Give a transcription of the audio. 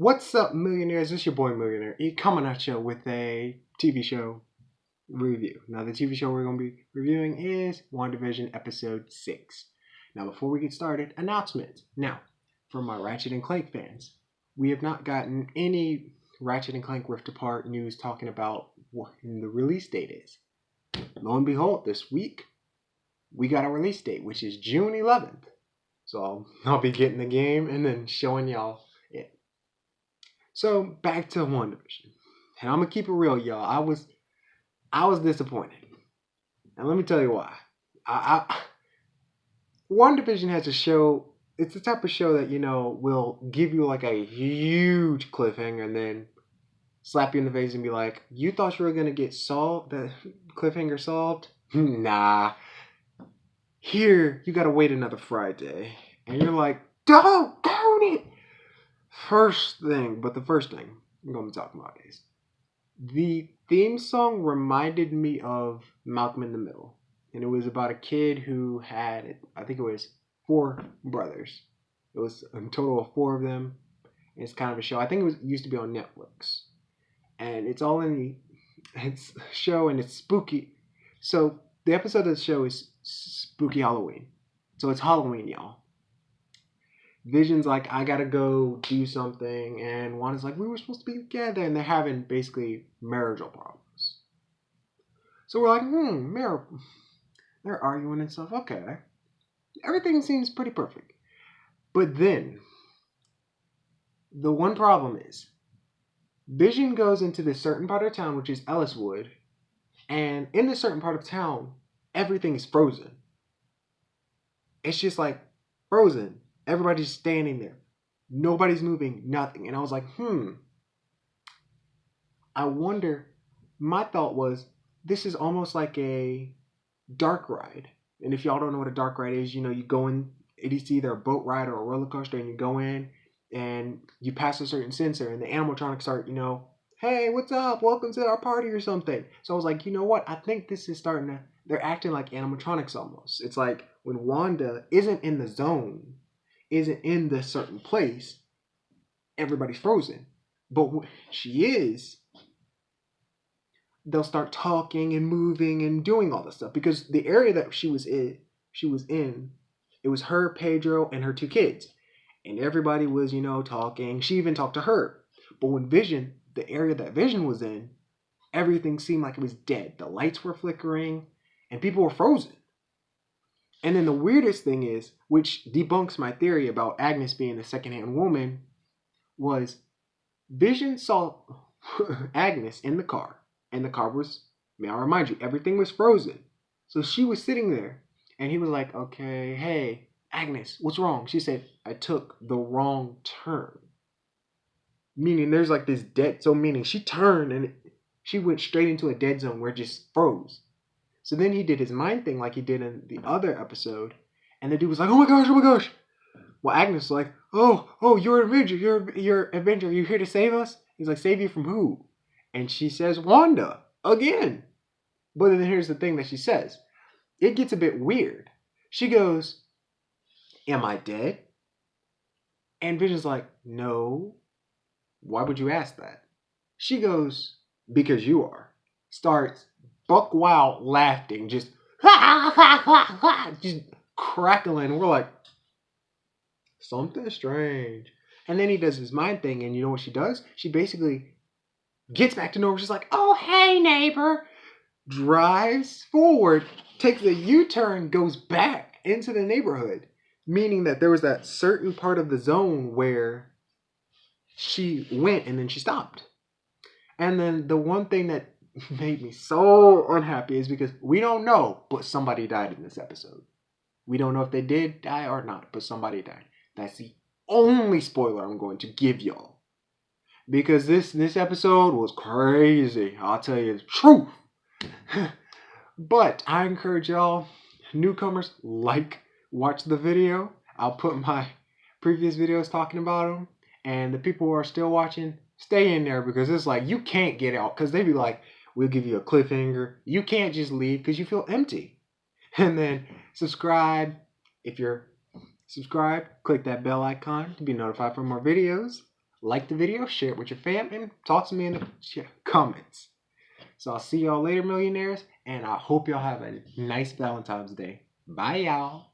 What's up, millionaires? It's your boy Millionaire E coming at you with a TV show review. Now, the TV show we're going to be reviewing is WandaVision episode 6. Now, before we get started, announcements. Now, for my Ratchet and Clank fans, we have not gotten any Ratchet and Clank Rift Apart news talking about what the release date is. Lo and behold, this week we got a release date, which is June 11th. So I'll be getting the game and then showing y'all it. So back to WandaVision, and I'm gonna keep it real, y'all. I was disappointed, and let me tell you why. WandaVision has a show. It's the type of show that will give you like a huge cliffhanger and then slap you in the face and be like, "You thought you were gonna get solved? The cliffhanger solved? Nah. Here you gotta wait another Friday," and you're like, "Darn it!" The first thing I'm going to be talking about is the theme song reminded me of Malcolm in the Middle. And it was about a kid who had, I think it was 4 brothers. It was a total of 4 of them. And it's kind of a show. I think it used to be on Netflix. And it's all it's a show and it's spooky. So the episode of the show is Spooky Halloween. So it's Halloween, y'all. Vision's like, "I gotta go do something," and Wanda's like, "We were supposed to be together," and they're having basically marital problems. So we're like, they're arguing and stuff. Okay, everything seems pretty perfect. But then, the one problem is, Vision goes into this certain part of town, which is Elliswood, and in this certain part of town, everything is frozen. It's just like frozen. Everybody's standing there. Nobody's moving, nothing. And I was like, I wonder, my thought was, this is almost like a dark ride. And if y'all don't know what a dark ride is, you go in, it's either a boat ride or a roller coaster, and you go in and you pass a certain sensor and the animatronics start, "Hey, what's up? Welcome to our party," or something. So I was like, you know what? I think this is they're acting like animatronics almost. It's like when Wanda isn't in the zone, isn't in this certain place, everybody's frozen. But when she is, they'll start talking and moving and doing all this stuff, because the area that she was in, it was her, Pedro, and her 2 kids. And everybody was, talking. She even talked to her. But when the area that Vision was in, everything seemed like it was dead. The lights were flickering and people were frozen. And then the weirdest thing is, which debunks my theory about Agnes being a secondhand woman, was Vision saw Agnes in the car. And the car was, may I remind you, everything was frozen. So she was sitting there. And he was like, "Okay, hey, Agnes, what's wrong?" She said, "I took the wrong turn." Meaning there's like this dead, so meaning she turned and she went straight into a dead zone where it just froze. So then he did his mind thing like he did in the other episode. And the dude was like, "Oh my gosh, oh my gosh." Well, Agnes was like, oh, you're an Avenger. You're an Avenger. You here to save us? He's like, "Save you from who?" And she says, "Wanda." Again. But then here's the thing that she says. It gets a bit weird. She goes, "Am I dead?" And Vision's like, "No." "Why would you ask that?" She goes, "Because you are." Starts buck wild laughing, just just crackling. We're like, something strange. And then he does his mind thing, and you know what she does? She basically gets back to normal. She's like, "Oh, hey, neighbor." Drives forward, takes a U-turn, goes back into the neighborhood. Meaning that there was that certain part of the zone where she went and then she stopped. And then the one thing that made me so unhappy is because we don't know, but somebody died in this episode. We don't know if they did die or not, but somebody died. That's the only spoiler I'm going to give y'all. Because this episode was crazy. I'll tell you the truth. But I encourage y'all, newcomers, watch the video. I'll put my previous videos talking about them. And the people who are still watching, stay in there, because it's like you can't get out. Because they be like, "We'll give you a cliffhanger. You can't just leave because you feel empty." And then subscribe. If you're subscribed, click that bell icon to be notified for more videos. like the video, share it with your fam, and talk to me in the comments. So I'll see y'all later, millionaires, and I hope y'all have a nice Valentine's Day. Bye, y'all.